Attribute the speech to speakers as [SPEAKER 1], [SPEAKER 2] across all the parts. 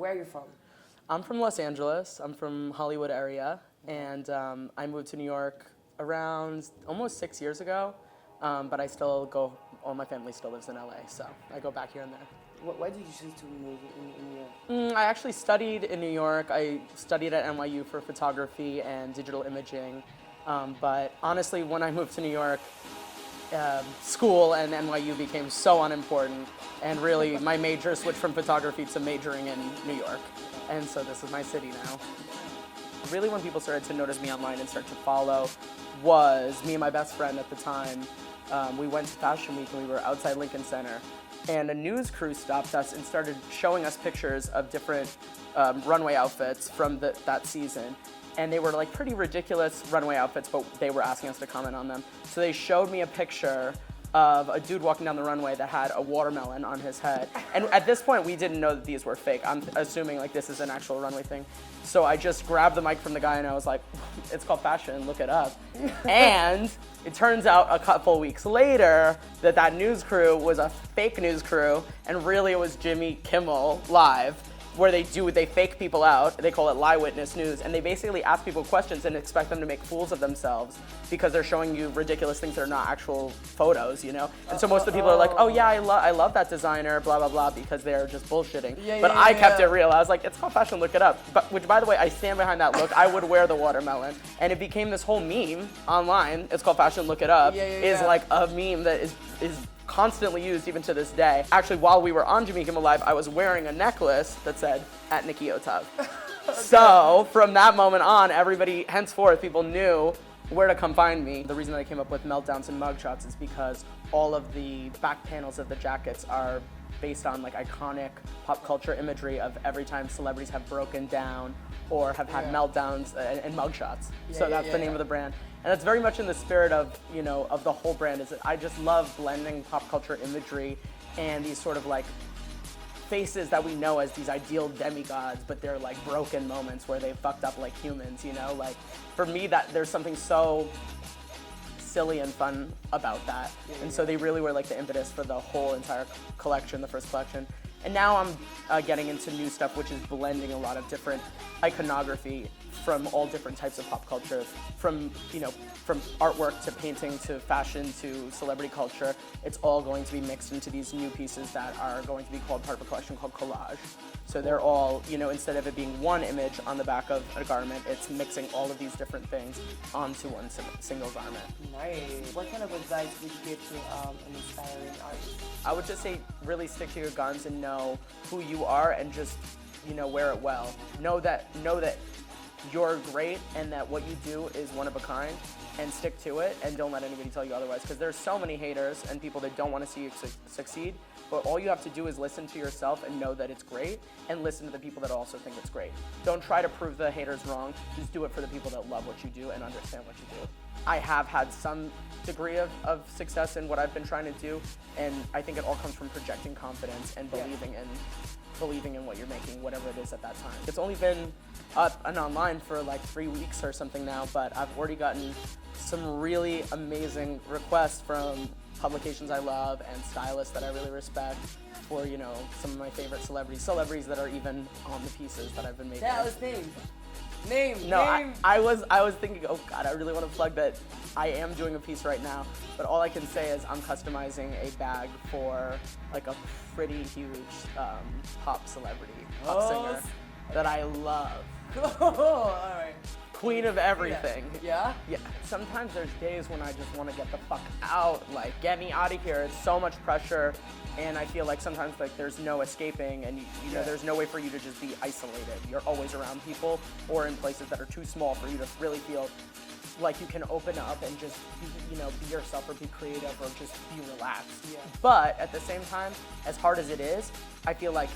[SPEAKER 1] where are you from?
[SPEAKER 2] I'm from Los Angeles. I'm from Hollywood area, and I moved to New York around almost 6 years ago, but I still go, all my family still lives in LA, so I go back here and there.
[SPEAKER 1] Why did you choose to move in New York?
[SPEAKER 2] I actually studied in New York. I studied at NYU for photography and digital imaging, but honestly, when I moved to New York, school and NYU became so unimportant, and really my major switched from photography to majoring in New York, and so this is my city now. Really, when people started to notice me online and start to follow was me and my best friend at the time. We went to Fashion Week and we were outside Lincoln Center, and a news crew stopped us and started showing us pictures of different runway outfits from that season. And they were like pretty ridiculous runway outfits, but they were asking us to comment on them. So they showed me a picture of a dude walking down the runway that had a watermelon on his head. And at this point, we didn't know that these were fake. I'm assuming like this is an actual runway thing. So I just grabbed the mic from the guy and I was like, it's called fashion, look it up. And it turns out a couple weeks later that news crew was a fake news crew, and really it was Jimmy Kimmel live, where they fake people out. They call it lie witness news, and they basically ask people questions and expect them to make fools of themselves because they're showing you ridiculous things that are not actual photos, you know? And so most of the people are like, oh yeah, I love that designer, blah, blah, blah, because they're just bullshitting. But I kept it real. I was like, it's called fashion, look it up. But, which, by the way, I stand behind that look. I would wear the watermelon. And it became this whole meme online. It's called fashion, look it up. Is like a meme that is constantly used even to this day. Actually, while we were on Jimmy Kimmel Live, I was wearing a necklace that said, at Nicky Ottav. So from that moment on, everybody, henceforth, people knew where to come find me. The reason that I came up with meltdowns and mugshots is because all of the back panels of the jackets are based on like iconic pop culture imagery of every time celebrities have broken down or have had meltdowns and mugshots. So that's the name of the brand. And that's very much in the spirit of, you know, of the whole brand, is that I just love blending pop culture imagery and these sort of like faces that we know as these ideal demigods, but they're like broken moments where they fucked up like humans, you know? Like, for me, that there's something so silly and fun about that. And so they really were like the impetus for the whole entire collection, the first collection. And now I'm getting into new stuff, which is blending a lot of different iconography from all different types of pop culture, from artwork to painting to fashion to celebrity culture. It's all going to be mixed into these new pieces that are going to be called part of a collection called collage. So they're all, you know, instead of it being one image on the back of a garment, it's mixing all of these different things onto one single garment.
[SPEAKER 1] Nice. What kind of advice would you give to an inspiring artist?
[SPEAKER 2] I would just say really stick to your guns and know who you are and just, you know, wear it well. Know that you're great and that what you do is one of a kind, and stick to it and don't let anybody tell you otherwise, because there's so many haters and people that don't want to see you succeed, but all you have to do is listen to yourself and know that it's great, and listen to the people that also think it's great. Don't try to prove the haters wrong, just do it for the people that love what you do and understand what you do. I have had some degree of success in what I've been trying to do, and I think it all comes from projecting confidence and believing in what you're making, whatever it is at that time. It's only been up and online for like 3 weeks or something now, but I've already gotten some really amazing requests from publications I love and stylists that I really respect for, you know, some of my favorite celebrities that are even on the pieces that I've been making.
[SPEAKER 1] Tell us name.
[SPEAKER 2] I was thinking, oh God, I really want to plug that I am doing a piece right now, but all I can say is I'm customizing a bag for like a pretty huge pop celebrity, pop singer that I love.
[SPEAKER 1] All right.
[SPEAKER 2] Queen of everything.
[SPEAKER 1] Yeah?
[SPEAKER 2] Yeah. Sometimes there's days when I just want to get the fuck out, like get me out of here. It's so much pressure, and I feel like sometimes like there's no escaping, and you know there's no way for you to just be isolated. You're always around people or in places that are too small for you to really feel like you can open up and just be yourself or be creative or just be relaxed. Yeah. But at the same time, as hard as it is, I feel like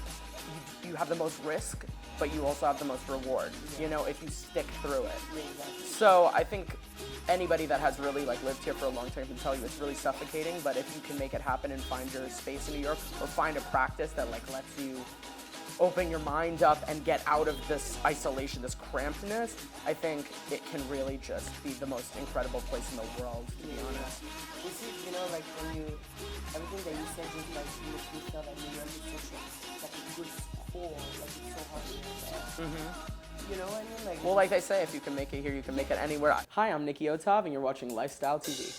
[SPEAKER 2] you have the most risk, but you also have the most reward, you know, if you stick through it. So I think anybody that has really like lived here for a long time can tell you it's really suffocating, but if you can make it happen and find your space in New York, or find a practice that like lets you open your mind up and get out of this isolation, this crampedness, I think it can really just be the most incredible place in the world, to be honest.
[SPEAKER 1] You see, you know, like when everything that you said just like makes me feel like New York is such a good spot. before, like it's so hard to get there. You know what I mean? Like,
[SPEAKER 2] Well, like they say, if you can make it here, you can make it anywhere. Hi, I'm Nicky Ottav, and you're watching Lifestyle TV.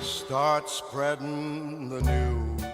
[SPEAKER 3] Start spreading the news.